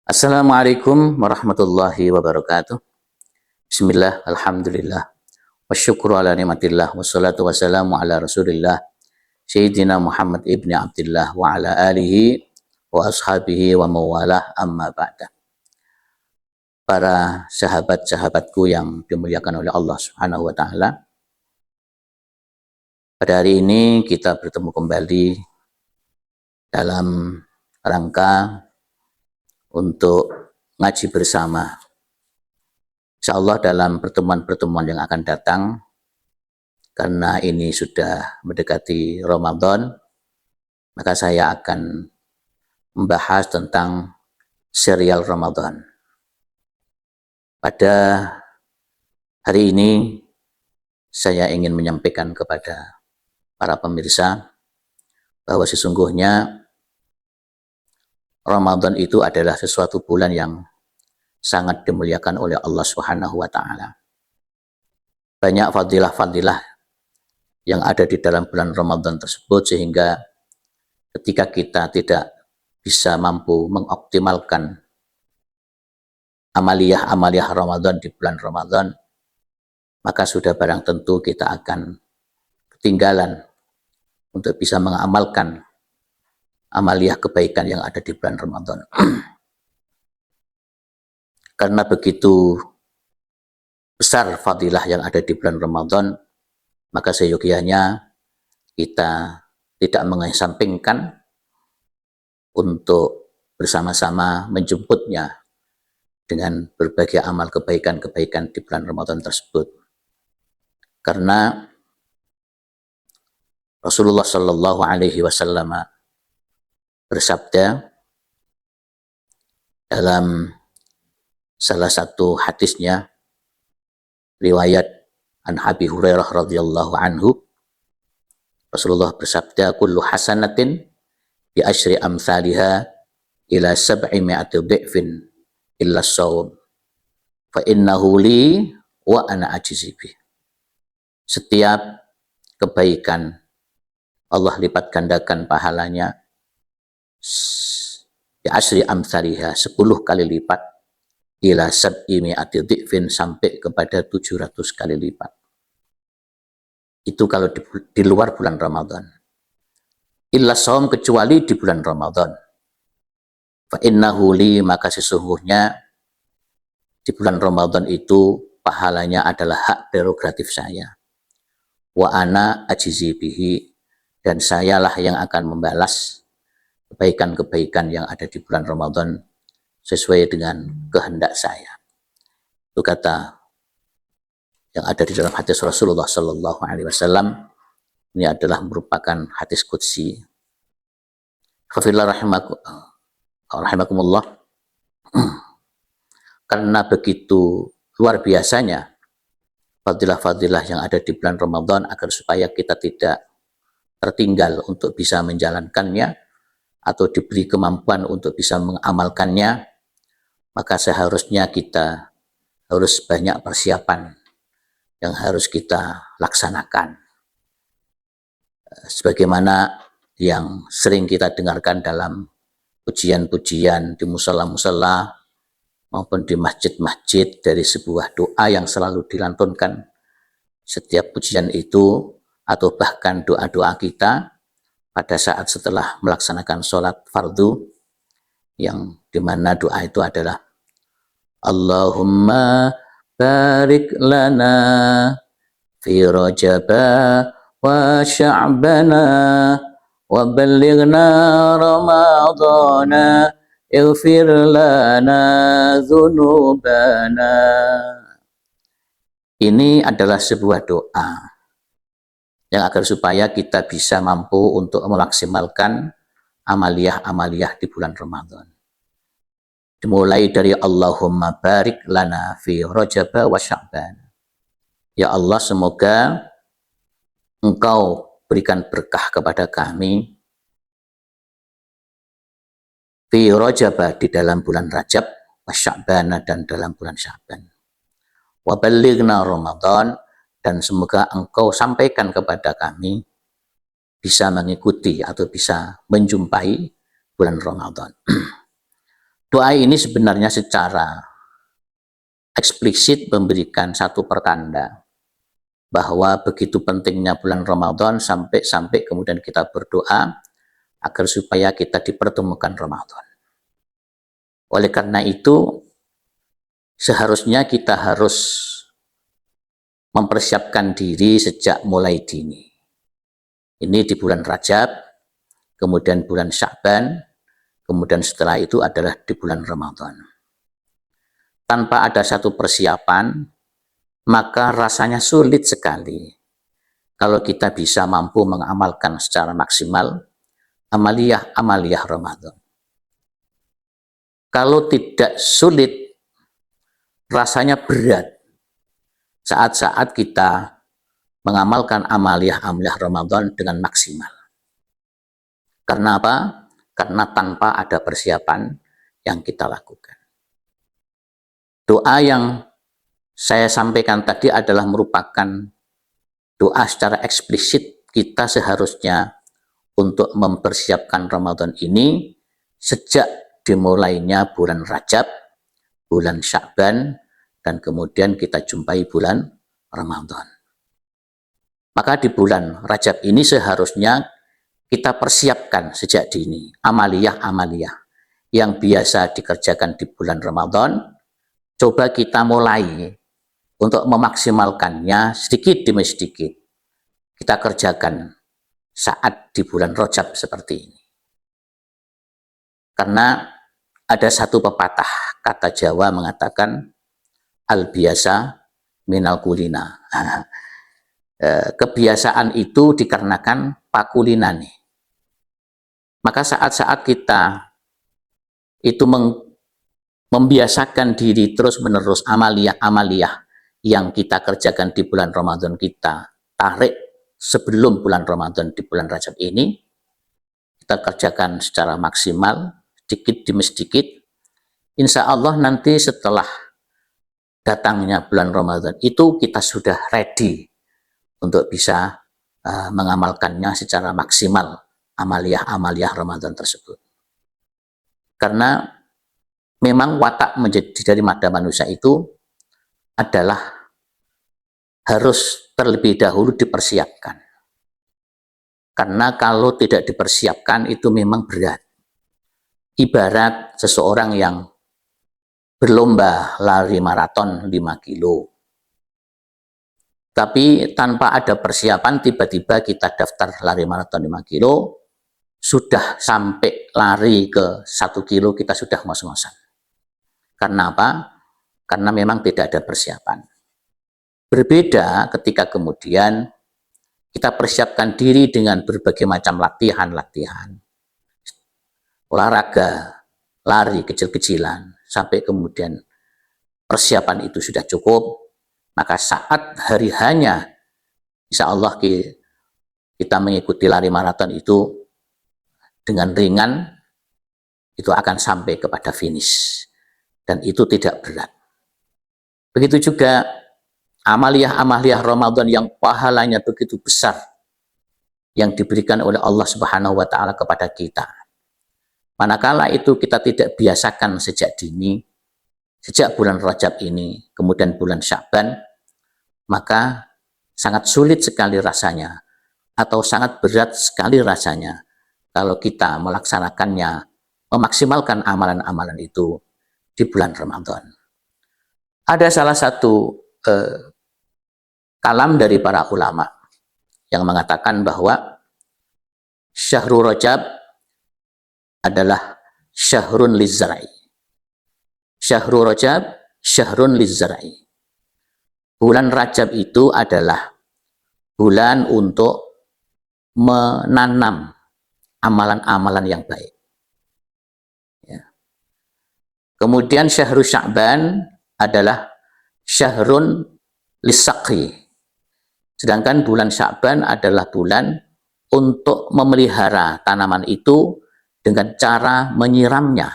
Assalamualaikum warahmatullahi wabarakatuh. Bismillah, alhamdulillah, wasyukru ala ni'matillah, wassalatu wassalamu ala rasulillah, Sayyidina Muhammad ibni Abdullah wa ala alihi wa ashabihi wa mawalah amma ba'da. Para sahabat-sahabatku yang dimuliakan oleh Allah Subhanahu wa Ta'ala, pada hari ini kita bertemu kembali dalam rangka untuk ngaji bersama. Insyaallah dalam pertemuan-pertemuan yang akan datang, karena ini sudah mendekati Ramadan, maka saya akan membahas tentang serial Ramadan. Pada hari ini saya ingin menyampaikan kepada para pemirsa bahwa sesungguhnya Ramadan itu adalah sesuatu bulan yang sangat dimuliakan oleh Allah Subhanahu wa Ta'ala. Banyak fadilah-fadilah yang ada di dalam bulan Ramadan tersebut, sehingga ketika kita tidak bisa mampu mengoptimalkan amaliyah-amaliyah Ramadan di bulan Ramadan, maka sudah barang tentu kita akan ketinggalan untuk bisa mengamalkan amaliyah kebaikan yang ada di bulan Ramadan. Karena begitu besar fadilah yang ada di bulan Ramadan, maka seyogianya kita tidak mengesampingkan untuk bersama-sama menjemputnya dengan berbagai amal kebaikan-kebaikan di bulan Ramadan tersebut. Karena Rasulullah Shallallahu Alaihi Wasallam bersabda dalam salah satu hadisnya, riwayat an Abi Hurairah radhiyallahu anhu, Rasulullah bersabda, kullu hasanatin bi asyri amsalha ila 700 dhifin illa shaum fa innahu li wa ana ajizi bih. Setiap kebaikan Allah lipat gandakan pahalanya bi asyri amsalha, 10 kali lipat, ila 700 dhifin, sampai kepada 700 kali lipat. Itu kalau di luar bulan Ramadan. Illa shaum, kecuali di bulan Ramadan. Fa innahu li, maka sesungguhnya di bulan Ramadan itu pahalanya adalah hak prerogatif saya. Wa ana ajizi bihi, dan sayalah yang akan membalas kebaikan-kebaikan yang ada di bulan Ramadan sesuai dengan kehendak saya. Itu kata yang ada di dalam hadis Rasulullah Sallallahu Alaihi Wasallam. Ini adalah merupakan hadis qudsi. Fafillah rahimakumullah. Karena begitu luar biasanya fadilah-fadilah yang ada di bulan Ramadan, agar supaya kita tidak tertinggal untuk bisa menjalankannya atau diberi kemampuan untuk bisa mengamalkannya, maka seharusnya kita harus banyak persiapan yang harus kita laksanakan. Sebagaimana yang sering kita dengarkan dalam pujian-pujian di musala-musala maupun di masjid-masjid, dari sebuah doa yang selalu dilantunkan setiap pujian itu, atau bahkan doa-doa kita pada saat setelah melaksanakan sholat fardu, yang dimana doa itu adalah Allahumma barik lana fi rajaba wa sya'bana wa ballighna ramadana ighfir lana dzunubana. Ini adalah sebuah doa yang agar supaya kita bisa mampu untuk memaksimalkan amaliyah-amaliyah di bulan Ramadan. Dimulai dari Allahumma barik lana fi rajaba wa sya'ban. Ya Allah, semoga Engkau berikan berkah kepada kami fi rajaba, di dalam bulan Rajab, wa sya'ban, dan dalam bulan Sya'ban. Wa ballighna Ramadan, dan semoga Engkau sampaikan kepada kami bisa mengikuti atau bisa menjumpai bulan Ramadan. Doa ini sebenarnya secara eksplisit memberikan satu pertanda bahwa begitu pentingnya bulan Ramadan sampai kemudian kita berdoa agar supaya kita dipertemukan Ramadan. Oleh karena itu, seharusnya kita harus mempersiapkan diri sejak mulai dini. Ini di bulan Rajab, kemudian bulan Sya'ban, kemudian setelah itu adalah di bulan Ramadan. Tanpa ada satu persiapan, maka rasanya sulit sekali kalau kita bisa mampu mengamalkan secara maksimal amaliyah Ramadan. Kalau tidak sulit, rasanya berat saat-saat kita mengamalkan amaliyah Ramadan dengan maksimal. Karena apa? Karena tanpa ada persiapan yang kita lakukan. Doa yang saya sampaikan tadi adalah merupakan doa secara eksplisit kita seharusnya untuk mempersiapkan Ramadan ini sejak dimulainya bulan Rajab, bulan Sya'ban, dan kemudian kita jumpai bulan Ramadan. Maka di bulan Rajab ini seharusnya kita persiapkan sejak dini amaliyah yang biasa dikerjakan di bulan Ramadan, coba kita mulai untuk memaksimalkannya sedikit demi sedikit. Kita kerjakan saat di bulan Rajab seperti ini. Karena ada satu pepatah kata Jawa mengatakan al biasa minal kulina. Kebiasaan itu dikarenakan pakulinane. Maka saat-saat kita itu membiasakan diri terus-menerus amaliyah yang kita kerjakan di bulan Ramadan, kita tarik sebelum bulan Ramadan di bulan Rajab ini, kita kerjakan secara maksimal, sedikit demi sedikit. Insya Allah nanti setelah datangnya bulan Ramadan itu kita sudah ready untuk bisa mengamalkannya secara maksimal amaliyah Ramadan tersebut. Karena memang watak menjadi dari mata manusia itu adalah harus terlebih dahulu dipersiapkan. Karena kalau tidak dipersiapkan itu memang berat. Ibarat seseorang yang berlomba lari maraton 5 kilo. Tapi tanpa ada persiapan, tiba-tiba kita daftar lari maraton 5 kilo, sudah sampai lari ke 1 kilo, kita sudah ngos-ngosan. Karena apa? Karena memang tidak ada persiapan. Berbeda ketika kemudian kita persiapkan diri dengan berbagai macam latihan, olahraga, lari kecil-kecilan, sampai kemudian persiapan itu sudah cukup, maka saat hari hanya, insya Allah kita mengikuti lari maraton itu dengan ringan, itu akan sampai kepada finish. Dan itu tidak berat. Begitu juga amaliyah Ramadan yang pahalanya begitu besar, yang diberikan oleh Allah Subhanahu wa Ta'ala kepada kita. Manakala itu kita tidak biasakan sejak dini, sejak bulan Rajab ini, kemudian bulan Sya'ban, maka sangat sulit sekali rasanya, atau sangat berat sekali rasanya, kalau kita melaksanakannya, memaksimalkan amalan-amalan itu di bulan Ramadan. Ada salah satu kalam dari para ulama yang mengatakan bahwa Syahrul Rajab adalah syahrun lizzara'i. Syahrul Rajab, syahrun lizzara'i. Bulan Rajab itu adalah bulan untuk menanam amalan-amalan yang baik. Ya. Kemudian Syahrul Sya'ban adalah syahrun lisaqi. Sedangkan bulan Sya'ban adalah bulan untuk memelihara tanaman itu dengan cara menyiramnya.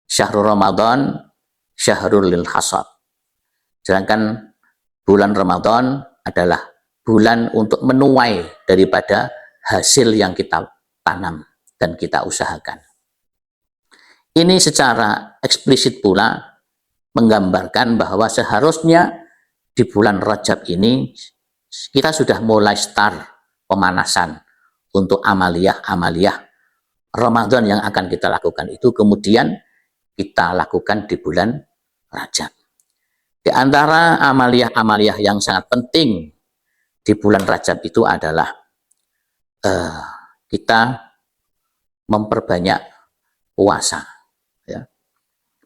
Syahrul Ramadan, syahrul lil hasad. Sedangkan bulan Ramadan adalah bulan untuk menuai daripada hasil yang kita tanam dan kita usahakan. Ini secara eksplisit pula menggambarkan bahwa seharusnya di bulan Rajab ini kita sudah mulai start pemanasan untuk amaliyah-amaliyah Ramadan yang akan kita lakukan itu kemudian kita lakukan di bulan Rajab. Di antara amaliyah-amaliyah yang sangat penting di bulan Rajab itu adalah kita memperbanyak puasa, ya.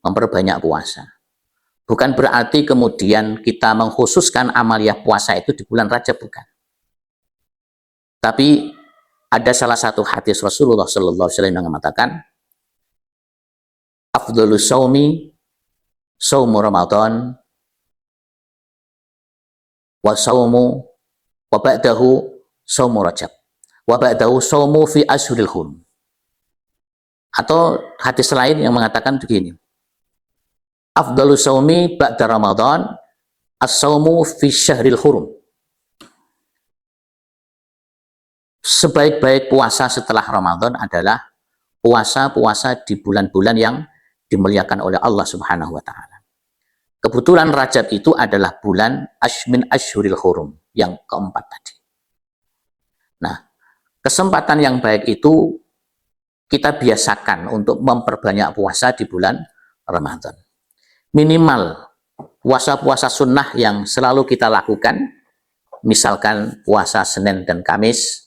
Memperbanyak puasa. Bukan berarti kemudian kita mengkhususkan amaliyah puasa itu di bulan Rajab, bukan. Tapi ada salah satu hadis Rasulullah Sallallahu Alaihi Wasallam yang mengatakan, "Afdhalus shaumi shaumu Ramadan, wa shaumu wa ba'dahu shaumu Rajab, wa ba'dahu shaumu fi ashhuril hurum." Atau hadis lain yang mengatakan begini, "Afdhalus shaumi ba'da Ramadan, as-shaumu fi syahril hurum." Sebaik-baik puasa setelah Ramadan adalah puasa-puasa di bulan-bulan yang dimuliakan oleh Allah Subhanahu wa taala. Kebetulan Rajab itu adalah bulan min asyhuril hurum yang keempat tadi. Nah, kesempatan yang baik itu kita biasakan untuk memperbanyak puasa di bulan Ramadan. Minimal puasa-puasa sunnah yang selalu kita lakukan, misalkan puasa Senin dan Kamis,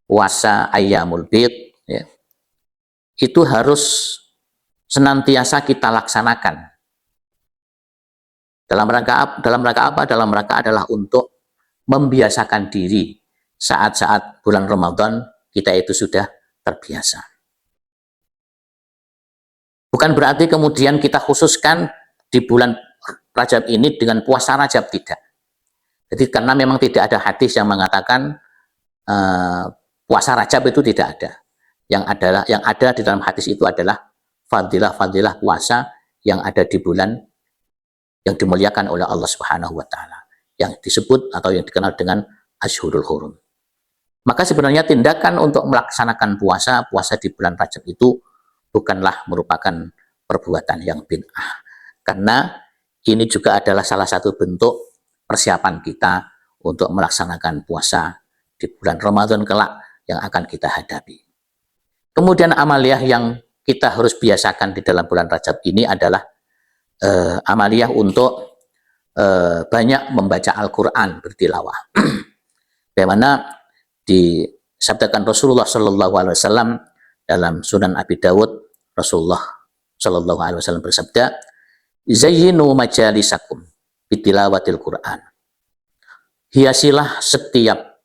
puasa Ayyamul Bid, ya, itu harus senantiasa kita laksanakan. Dalam rangka apa? Dalam rangka adalah untuk membiasakan diri saat-saat bulan Ramadan kita itu sudah terbiasa. Bukan berarti kemudian kita khususkan di bulan Rajab ini dengan puasa Rajab, tidak. Jadi karena memang tidak ada hadis yang mengatakan puasa Rajab itu tidak ada. Yang ada di dalam hadis itu adalah fadilah-fadilah puasa yang ada di bulan yang dimuliakan oleh Allah Subhanahu wa taala, yang disebut atau yang dikenal dengan Asyhurul Hurum. Maka sebenarnya tindakan untuk melaksanakan puasa di bulan Rajab itu bukanlah merupakan perbuatan yang bid'ah, karena ini juga adalah salah satu bentuk persiapan kita untuk melaksanakan puasa di bulan Ramadan kelak yang akan kita hadapi. Kemudian amaliyah yang kita harus biasakan di dalam bulan Rajab ini adalah amaliyah untuk banyak membaca Al-Quran, bertilawah. Bagaimana disabdakan Rasulullah Sallallahu Alaihi Wasallam dalam Sunan Abi Dawud, Rasulullah Sallallahu Alaihi Wasallam bersabda, "Zayyinu majalisakum bitilawatil Quran." Hiasilah setiap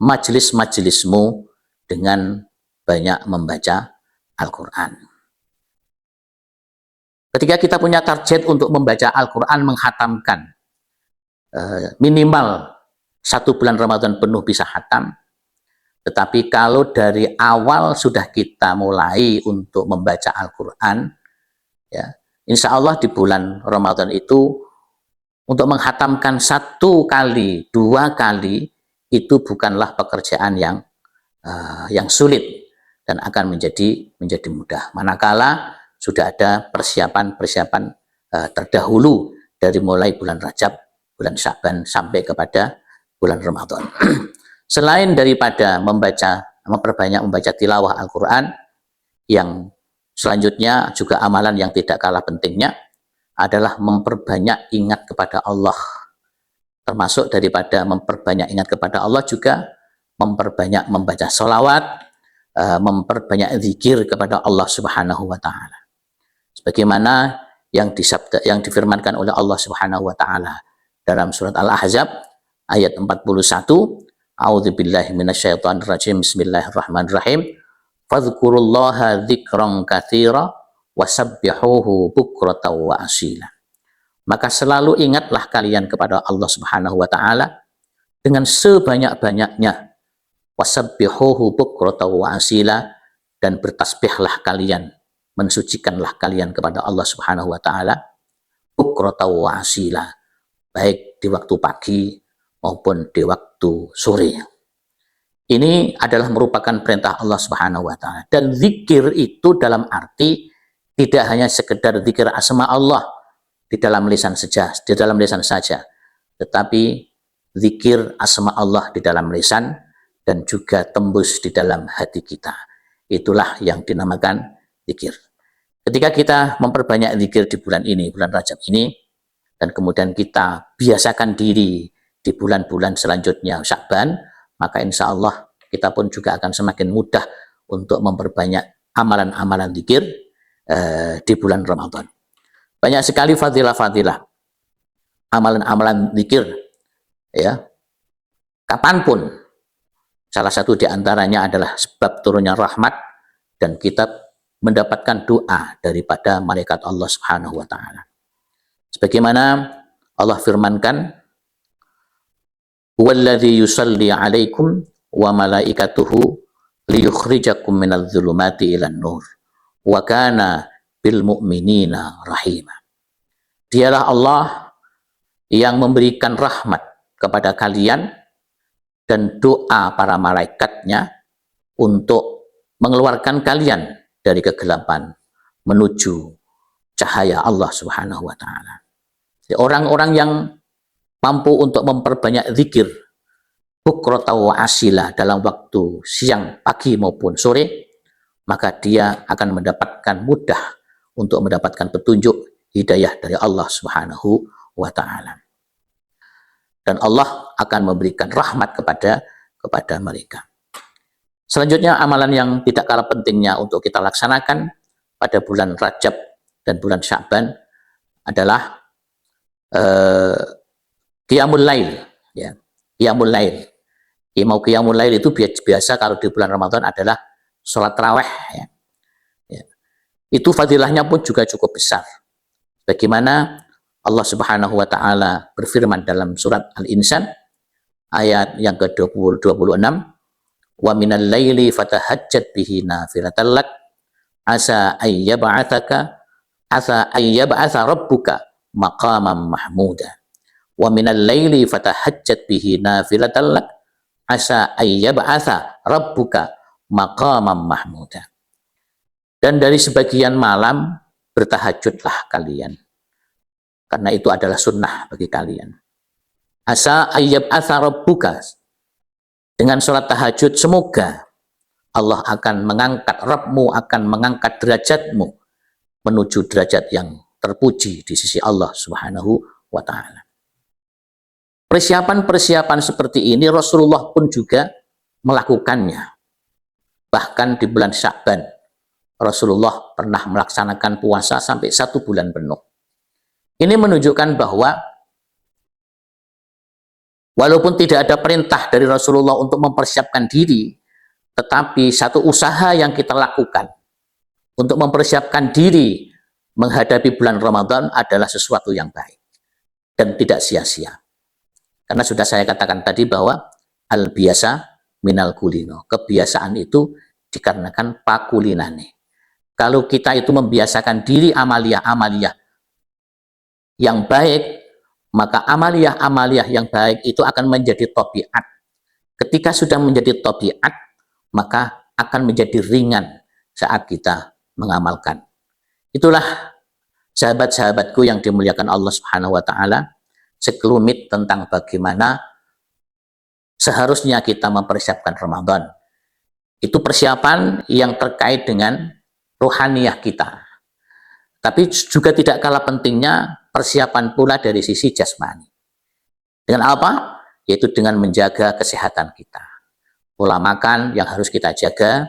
majelis-majelismu dengan banyak membaca Al-Quran. Ketika kita punya target untuk membaca Al-Quran, menghatamkan minimal 1 bulan Ramadan penuh bisa hatam. Tetapi kalau dari awal sudah kita mulai untuk membaca Al-Quran, ya, insya Allah di bulan Ramadan itu untuk menghatamkan 1 kali, 2 kali itu bukanlah pekerjaan yang sulit dan akan menjadi mudah. Manakala sudah ada persiapan-persiapan terdahulu dari mulai bulan Rajab, bulan Sya'ban sampai kepada bulan Ramadan. Selain daripada memperbanyak membaca tilawah Al-Quran, yang selanjutnya juga amalan yang tidak kalah pentingnya adalah memperbanyak ingat kepada Allah. Termasuk daripada memperbanyak ingat kepada Allah juga memperbanyak membaca sholawat, memperbanyak zikir kepada Allah Subhanahu wa taala. Sebagaimana yang difirmankan oleh Allah Subhanahu wa taala dalam surat Al-Ahzab ayat 41, A'udzubillahi minasyaitonir rajim. Bismillahirrahmanirrahim. Fadhkurullaha dzikran katsira wasabbihuhu bukratan wa asila. Maka selalu ingatlah kalian kepada Allah Subhanahu wa taala dengan sebanyak-banyaknya. Wasabbihuhu bukratan wa asila, dan bertasbihlah kalian, mensucikanlah kalian kepada Allah Subhanahu wa taala bukratan wa asila, baik di waktu pagi maupun di waktu sore. Ini adalah merupakan perintah Allah Subhanahu wa taala. Dan zikir itu dalam arti tidak hanya sekedar zikir asma Allah di dalam lisan saja, tetapi zikir asma Allah di dalam lisan dan juga tembus di dalam hati kita. Itulah yang dinamakan zikir. Ketika kita memperbanyak zikir di bulan ini, bulan Rajab ini, dan kemudian kita biasakan diri di bulan-bulan selanjutnya Sya'ban, maka insya Allah kita pun juga akan semakin mudah untuk memperbanyak amalan-amalan zikir di bulan Ramadan. Banyak sekali fadilah-fadilah, amalan-amalan zikir, ya, kapanpun. Salah satu di antaranya adalah sebab turunnya rahmat dan kita mendapatkan doa daripada malaikat Allah Subhanahu wa taala. Sebagaimana Allah firmankan, "Huwallazi yusalli 'alaikum wa malaikatuhu liyukhrijakum minadh-dhulumati ilan nur wa kana bil mu'minina rahima." Dialah Allah yang memberikan rahmat kepada kalian dan doa para malaikatnya untuk mengeluarkan kalian dari kegelapan menuju cahaya Allah Subhanahu wa taala. Orang-orang yang mampu untuk memperbanyak zikir bukratan wa asila dalam waktu siang, pagi maupun sore, maka dia akan mendapatkan mudah untuk mendapatkan petunjuk hidayah dari Allah Subhanahu wa taala. Dan Allah akan memberikan rahmat kepada mereka. Selanjutnya, amalan yang tidak kalah pentingnya untuk kita laksanakan pada bulan Rajab dan bulan Sya'ban adalah Qiyamul Lail. Ya. Qiyamul Lail. Qiyamul Lail itu biasa kalau di bulan Ramadan adalah sholat tarawih. Ya. Ya. Itu fadilahnya pun juga cukup besar. Bagaimana Allah Subhanahu wa taala berfirman dalam surat Al-Insan ayat yang ke-26, "Wa minal laili fatahajjat bihi nafilatan lak asa ayyab'atsa rabbuka maqaman mahmuda." Wa minal laili fatahajjat bihi nafilatan lak asa ayyab'atsa rabbuka maqaman mahmuda. Dan dari sebagian malam bertahajudlah kalian, karena itu adalah sunnah bagi kalian. Asa ayyab'atsa rabbuka, dengan sholat tahajud semoga Allah akan mengangkat, Rabbmu akan mengangkat derajatmu menuju derajat yang terpuji di sisi Allah Subhanahu wa taala. Persiapan-persiapan seperti ini Rasulullah pun juga melakukannya. Bahkan di bulan Sya'ban Rasulullah pernah melaksanakan puasa sampai 1 bulan penuh. Ini menunjukkan bahwa walaupun tidak ada perintah dari Rasulullah untuk mempersiapkan diri, tetapi satu usaha yang kita lakukan untuk mempersiapkan diri menghadapi bulan Ramadan adalah sesuatu yang baik dan tidak sia-sia. Karena sudah saya katakan tadi bahwa al-biasa minal kulino. Kebiasaan itu dikarenakan pakulinane. Kalau kita itu membiasakan diri amaliyah-amaliyah yang baik, maka amaliyah-amaliyah yang baik itu akan menjadi tabiat. Ketika sudah menjadi tabiat, maka akan menjadi ringan saat kita mengamalkan. Itulah sahabat-sahabatku yang dimuliakan Allah Subhanahu wa taala, sekelumit tentang bagaimana seharusnya kita mempersiapkan Ramadan. Itu persiapan yang terkait dengan rohaniyah kita. Tapi juga tidak kalah pentingnya persiapan pula dari sisi jasmani. Dengan apa? Yaitu dengan menjaga kesehatan kita. Pola makan yang harus kita jaga,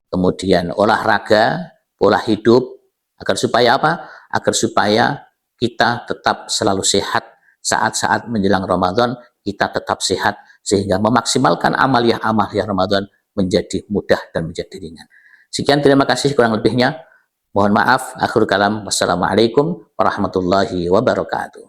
kemudian olahraga, pola hidup, agar supaya apa? Agar supaya kita tetap selalu sehat saat-saat menjelang Ramadan, kita tetap sehat sehingga memaksimalkan amaliyah-amaliyah Ramadan menjadi mudah dan menjadi ringan. Sekian, terima kasih, kurang lebihnya mohon maaf. Akhir kalam, wassalamualaikum warahmatullahi wabarakatuh.